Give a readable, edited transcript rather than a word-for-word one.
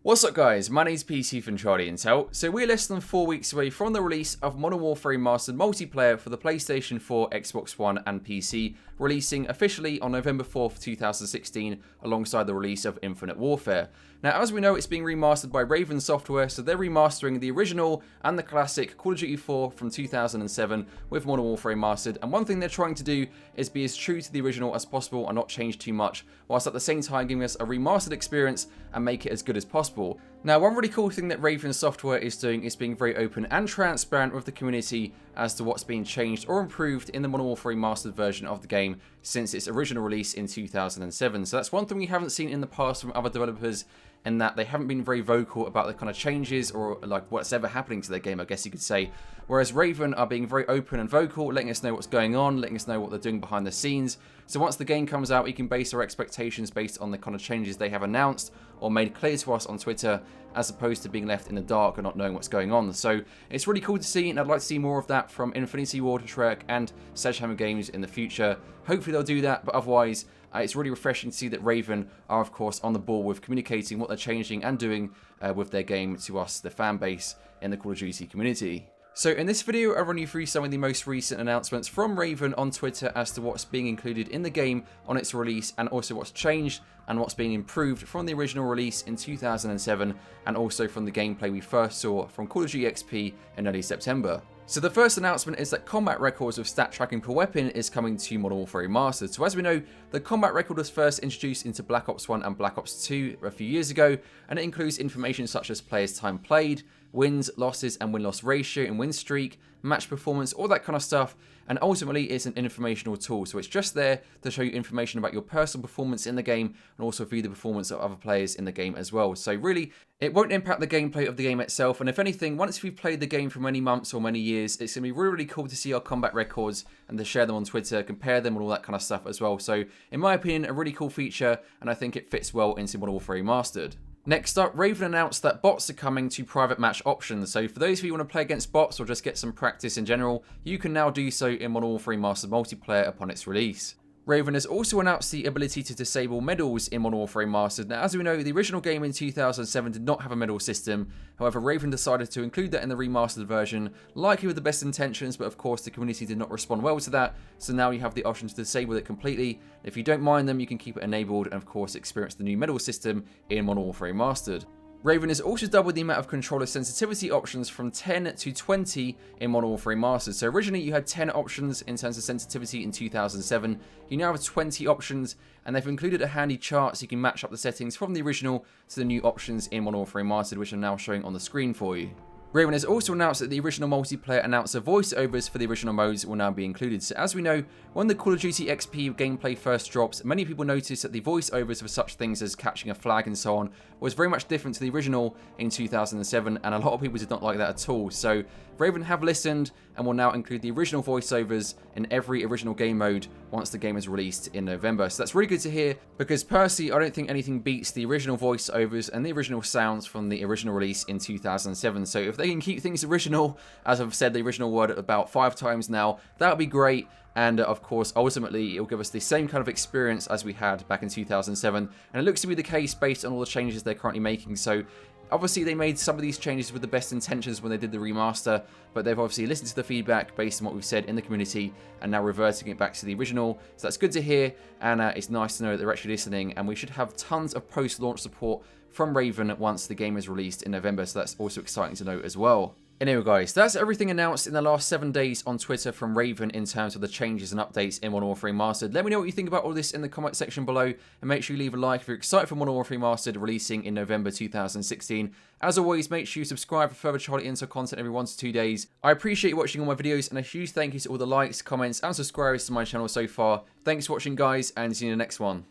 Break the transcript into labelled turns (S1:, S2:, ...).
S1: What's up guys, my name's Petey from Charlie Intel. So we're less than 4 weeks away from the release of Modern Warfare Remastered Multiplayer for the PlayStation 4, Xbox One and PC, releasing officially on November 4th, 2016 alongside the release of Infinite Warfare. Now as we know, it's being remastered by Raven Software, so they're remastering the original and the classic Call of Duty 4 from 2007 with Modern Warfare Remastered, and one thing they're trying to do is be as true to the original as possible and not change too much, whilst at the same time giving us a remastered experience and make it as good as possible. Now, one really cool thing that Raven Software is doing is being very open and transparent with the community as to what's been changed or improved in the Modern Warfare Remastered version of the game since its original release in 2007. So that's one thing we haven't seen in the past from other developers, in that they haven't been very vocal about the kind of changes or like what's ever happening to their game, I guess you could say. Whereas Raven are being very open and vocal, letting us know what's going on, letting us know what they're doing behind the scenes. So once the game comes out, we can base our expectations based on the kind of changes they have announced or made clear to us on Twitter, as opposed to being left in the dark and not knowing what's going on. So it's really cool to see, and I'd like to see more of that from Infinity Ward, Treyarch and Sledgehammer Games in the future. Hopefully they'll do that, but otherwise it's really refreshing to see that Raven are of course on the ball with communicating what they're changing and doing with their game to us, the fan base in the Call of Duty community. So in this video, I'll run you through some of the most recent announcements from Raven on Twitter as to what's being included in the game on its release, and also what's changed and what's being improved from the original release in 2007, and also from the gameplay we first saw from Call of Duty XP in early September. So the first announcement is that combat records with stat tracking per weapon is coming to Modern Warfare Remastered. So as we know, the combat record was first introduced into Black Ops 1 and Black Ops 2 a few years ago, and it includes information such as players' time played, wins, losses and win-loss ratio and win streak, match performance, all that kind of stuff. And ultimately it's an informational tool, so it's just there to show you information about your personal performance in the game and also view the performance of other players in the game as well. So really, it won't impact the gameplay of the game itself, and if anything, once we've played the game for many months or many years, it's going to be really, really cool to see our combat records and to share them on Twitter, compare them and all that kind of stuff as well. So in my opinion, a really cool feature, and I think it fits well into Modern Warfare Remastered. Next up, Raven announced that bots are coming to private match options. So for those of you who want to play against bots or just get some practice in general, you can now do so in Modern Warfare Remastered Multiplayer upon its release. Raven has also announced the ability to disable medals in Modern Warfare Remastered. Now, as we know, the original game in 2007 did not have a medal system. However, Raven decided to include that in the remastered version, likely with the best intentions, but of course the community did not respond well to that. So now you have the option to disable it completely. If you don't mind them, you can keep it enabled and of course experience the new medal system in Modern Warfare Remastered. Raven has also doubled the amount of controller sensitivity options from 10 to 20 in Modern Warfare Remastered. So originally you had 10 options in terms of sensitivity in 2007. You now have 20 options, and they've included a handy chart so you can match up the settings from the original to the new options in Modern Warfare Remastered, which I'm now showing on the screen for you. Raven has also announced that the original multiplayer announcer voiceovers for the original modes will now be included. So as we know, when the Call of Duty XP gameplay first dropped, many people noticed that the voiceovers for such things as catching a flag and so on was very much different to the original in 2007, and a lot of people did not like that at all. So Raven have listened and will now include the original voiceovers in every original game mode once the game is released in November. So that's really good to hear, because personally I don't think anything beats the original voiceovers and the original sounds from the original release in 2007. So if they can keep things original, as I've said the original word about 5 times now, that would be great. And of course, ultimately, it will give us the same kind of experience as we had back in 2007. And it looks to be the case based on all the changes they're currently making. So obviously, they made some of these changes with the best intentions when they did the remaster, but they've obviously listened to the feedback based on what we've said in the community and now reverting it back to the original. So that's good to hear, and it's nice to know that they're actually listening. And we should have tons of post-launch support from Raven once the game is released in November. So that's also exciting to note as well. Anyway guys, that's everything announced in the last 7 days on Twitter from Raven in terms of the changes and updates in Modern Warfare Remastered. Let me know what you think about all this in the comment section below, and make sure you leave a like if you're excited for Modern Warfare Remastered releasing in November 2016. As always, make sure you subscribe for further Charlie Intel content every 1 to 2 days. I appreciate you watching all my videos, and a huge thank you to all the likes, comments and subscribers to my channel so far. Thanks for watching guys, and see you in the next one.